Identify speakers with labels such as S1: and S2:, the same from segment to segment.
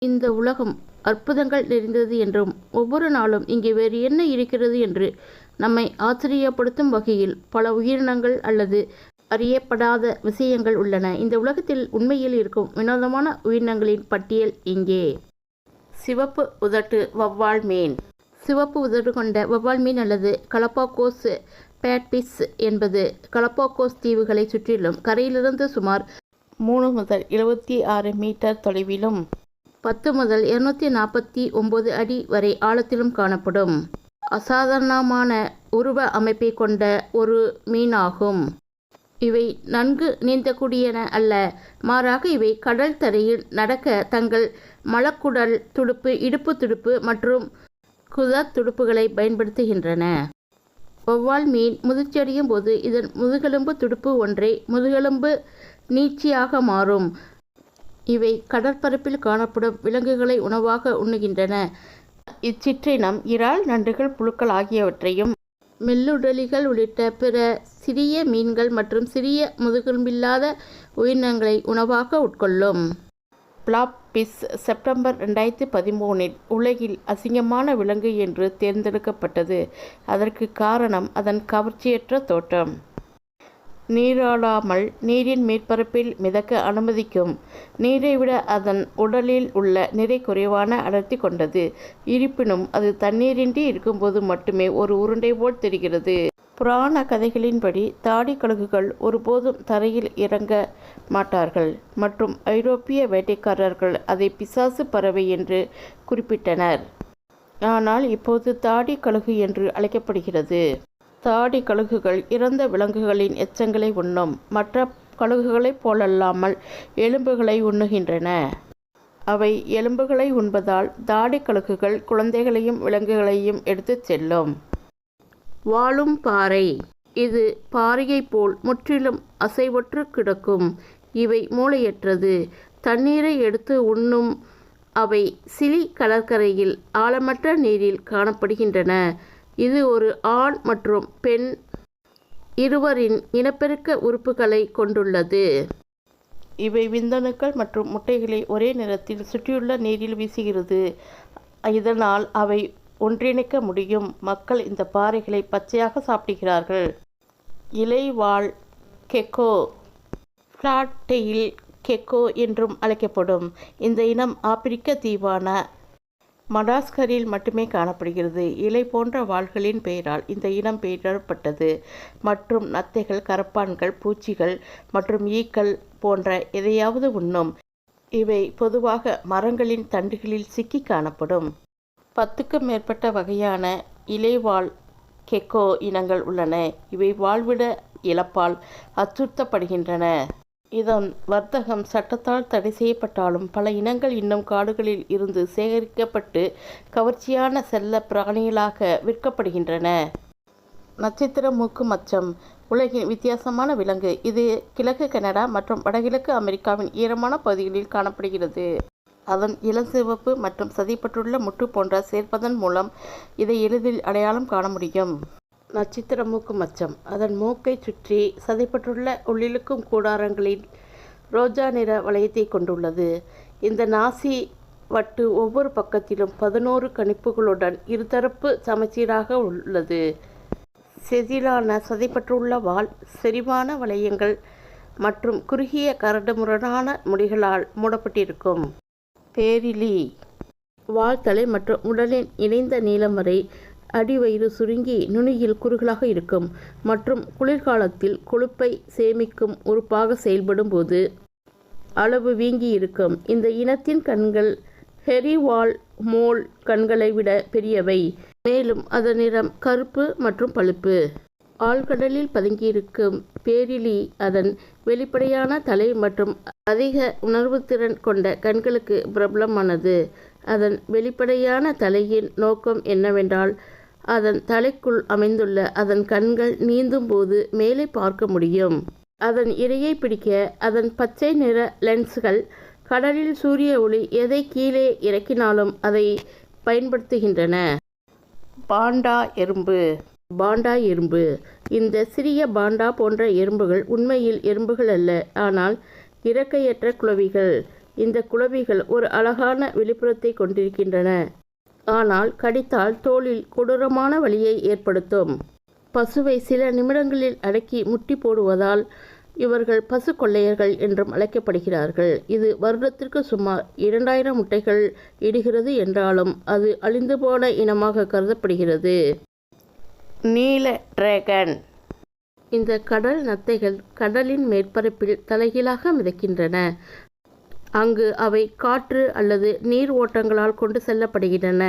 S1: இந்த உலகம் அற்புதங்கள் நிறைந்தது என்றும் ஒவ்வொரு நாளும் இங்கே வேறு என்ன இருக்கிறது என்று நம்மை ஆச்சரியப்படுத்தும் வகையில் பல உயிரினங்கள் அல்லது அறியப்படாத விஷயங்கள் உள்ளன. இந்த உலகத்தில் உண்மையில் இருக்கும் வினோதமான உயிரினங்களின் பட்டியல் இங்கே. சிவப்பு உதட்டு வவ்வால் மீன். சிவப்பு உதடு கொண்ட வவ்வால் மீன் அல்லது கலபாகோஸ் பேட்பிஸ் என்பது கலபாகோஸ் தீவுகளை சுற்றிலும் கரையிலிருந்து சுமார் 3 முதல் 76 மீட்டர் தொலைவிலும் 10 முதல் 249 அடி வரை ஆழத்திலும் காணப்படும் அசாதாரணமான உருவ அமைப்பை கொண்ட ஒரு மீனாகும். இவை நன்கு நீந்தக்கூடியன அல்ல, மாறாக இவை கடல் தரையில் நடக்க தங்கள் மலக்குடல் துடுப்பு, இடுப்பு துடுப்பு மற்றும் குதத் துடுப்புகளை பயன்படுத்துகின்றன. வவ்வால் மீன் முதிர்ச்சியடையும் போது இதன் முதுகெலும்பு துடுப்பு ஒன்றை முதுகெலும்பு நீட்சியாக மாறும். இவை கடற்பரப்பில் காணப்படும் விலங்குகளை உணவாக உண்ணுகின்றன. இச்சிற்றினம் இறால், நண்டுகள், புழுக்கள் ஆகியவற்றையும் மெல்லுடலிகள் உள்ளிட்ட பிற சிறிய மீன்கள் மற்றும் சிறிய முதுகெலும்பில்லாத உயிரினங்களை உணவாக உட்கொள்ளும். பிளாப்பிஸ் செப்டம்பர் 2013 உலகில் அசிங்கமான விலங்கு என்று தேர்ந்தெடுக்கப்பட்டது. அதற்கு காரணம் அதன் கவர்ச்சியற்ற தோற்றம். நீராடாமல் நீரின் மேற்பரப்பில் மிதக்க அனுமதிக்கும். நீரை விட அதன் உடலில் உள்ள நிறை குறைவான அடர்த்தி கொண்டது. இருப்பினும் அது தண்ணீரின்றி இருக்கும்போது மட்டுமே ஒரு உருண்டை போல் தெரிகிறது. புராண கதைகளின்படி தாடி கழுகுகள் ஒருபோதும் தரையில் இறங்க மாட்டார்கள் மற்றும் ஐரோப்பிய வேட்டைக்காரர்கள் அதை பிசாசு பறவை என்று குறிப்பிட்டனர். ஆனால் இப்போது தாடி கழுகு என்று அழைக்கப்படுகிறது. தாடி கழுகுகள் இறந்த விலங்குகளின் எச்சங்களை உண்ணும். மற்ற கழுகுகளைப் போலல்லாமல் எலும்புகளை உண்ணுகின்றன. அவை எலும்புகளை உண்பதால் தாடி கழுகுகள் குழந்தைகளையும் விலங்குகளையும் எடுத்துச் செல்லும். வாழும் பாறை. இது பாறையைப் போல் முற்றிலும் அசைவற்று கிடக்கும். இவை மூளையற்றது. தண்ணீரை எடுத்து உண்ணும். அவை சிலி கடற்கரையில் ஆழமற்ற நீரில் காணப்படுகின்றன. இது ஒரு ஆண் மற்றும் பெண் இருவரின் இனப்பெருக்க உறுப்புகளை கொண்டுள்ளது. இவை விந்தணுக்கள் மற்றும் முட்டைகளை ஒரே நேரத்தில் சுற்றியுள்ள நீரில் வீசுகிறது. இதனால் அவை ஒன்றிணைக்க முடியும். மக்கள் இந்த பாறைகளை பச்சையாக சாப்பிடுகிறார்கள். இலைவாழ் கெக்கோ, ஃப்ளாட் டெயில் கெக்கோ என்றும் அழைக்கப்படும் இந்த இனம் ஆப்பிரிக்க தீவான மடாஸ்கரில் மட்டுமே காணப்படுகிறது. இலை போன்ற வாள்களின் பெயரால் இந்த இனம் பெயரிடப்பட்டது மற்றும் நத்தைகள், கரப்பான்கள், பூச்சிகள் மற்றும் ஈக்கள் போன்ற எதையாவது உண்ணும். இவை பொதுவாக மரங்களின் தண்டுகளில் சிக்கி காணப்படும். 10க்கும் மேற்பட்ட வகையான இலைவாழ் கெக்கோ இனங்கள் உள்ளன. இவை வாழ்விட இழப்பால் அச்சுறுத்தப்படுகின்றன. இதன் வர்த்தகம் சட்டத்தால் தடை செய்யப்பட்டாலும் பல இனங்கள் இன்னும் காடுகளில் இருந்து சேகரிக்கப்பட்டு கவர்ச்சியான செல்ல பிராணிகளாக விற்கப்படுகின்றன. நட்சத்திர மூக்கு மச்சம் உலகின் வித்தியாசமான விலங்கு. இது கிழக்கு கனடா மற்றும் வடகிழக்கு அமெரிக்காவின் ஈரமான பகுதிகளில் காணப்படுகிறது. அதன் இளஞ்சிவப்பு மற்றும் சதைப்பற்றுள்ள முட்டு போன்ற சேர்ப்பதன் மூலம் இதை எளிதில் அடையாளம் காண முடியும். நட்சத்திர மூக்கு மச்சம் அதன் மூக்கைச் சுற்றி சதைப்பற்றுள்ள உள்ளிழுக்கும் கூடாரங்களில் ரோஜா நிற வளையத்தை கொண்டுள்ளது. இந்த நாசி வட்டு ஒவ்வொரு பக்கத்திலும் 11 கணிப்புகளுடன் இருதரப்பு சமச்சீராக உள்ளது. செதிலான சதைப்பற்றுள்ள வால், செறிவான வளையங்கள் மற்றும் குறுகிய கரடுமுரடான முடிகளால் மூடப்பட்டிருக்கும். பேரிலி வால், தலை மற்றும் உடலின் இணைந்த நீளம் வரை அடிவயிறு சுருங்கி நுனியில் குறுகலாக இருக்கும் மற்றும் குளிர்காலத்தில் கொழுப்பை சேமிக்கும் உறுப்பாக செயல்படும் போது அளவு வீங்கி இருக்கும். இந்த இனத்தின் கண்கள் ஹெரிவால் மோல் கண்களை விட பெரியவை, மேலும் அதன் நிறம் கருப்பு மற்றும் பழுப்பு. ஆழ்கடலில் பதுங்கியிருக்கும் பேரிலி அதன் வெளிப்படையான தலை மற்றும் அதிக உணர்வுத்திறன் கொண்ட கண்களுக்கு பிரபலமானது. அதன் வெளிப்படையான தலையின் நோக்கம் என்னவென்றால் அதன் தலைக்குள் அமைந்துள்ள அதன் கண்கள் நீந்தும் போது மேலே பார்க்க முடியும். அதன் இரையை பிடிக்க அதன் பச்சை நிற லென்ஸ்கள் கடலில் சூரிய ஒளி எதை கீழே இறக்கினாலும் அதை பயன்படுத்துகின்றன. பாண்டா எறும்பு. பாண்டா எறும்பு. இந்த சிறிய பாண்டா போன்ற எறும்புகள் உண்மையில் எறும்புகள் அல்ல, ஆனால் இறக்கையற்ற குளவிகள். இந்த குளவிகள் ஒரு அழகான வெளிப்புறத்தை கொண்டிருக்கின்றன. ஆனால் கடித்தால் தோலில் கொடூரமான வலியை ஏற்படுத்தும். பசுவை சில நிமிடங்களில் அடக்கி முட்டி போடுவதால் இவர்கள் பசு கொள்ளையர்கள் என்றும் அழைக்கப்படுகிறார்கள். இது வருடத்திற்கு சுமார் 2000 முட்டைகள் இடுகிறது என்றாலும் அது அழிந்து போன இனமாக கருதப்படுகிறது. நீல டிராகன். இந்த கடல் நத்தைகள் கடலின் மேற்பரப்பில் தலைகீழாக மிதக்கின்றன. அங்கு அவை காற்று அல்லது நீர் ஓட்டங்களால் கொண்டு செல்லப்படுகின்றன.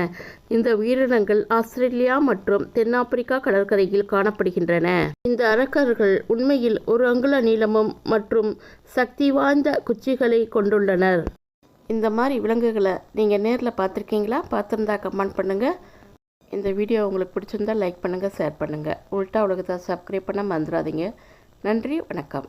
S1: இந்த உயிரினங்கள் ஆஸ்திரேலியா மற்றும் தென்னாப்பிரிக்கா கடற்கரையில் காணப்படுகின்றன. இந்த அரக்கர்கள் உண்மையில் 1 அங்குல நீளமும் மற்றும் சக்தி வாய்ந்த குச்சிகளை கொண்டுள்ளனர். இந்த மாதிரி விலங்குகளை நீங்கள் நேரில் பார்த்துருக்கீங்களா? பார்த்துருந்தா கமெண்ட் பண்ணுங்கள். இந்த வீடியோ உங்களுக்கு பிடிச்சிருந்தால் லைக் பண்ணுங்கள், ஷேர் பண்ணுங்கள். உல்டா உலகத்தை சப்ஸ்கிரைப் பண்ண மறந்துடாதீங்க. நன்றி, வணக்கம்.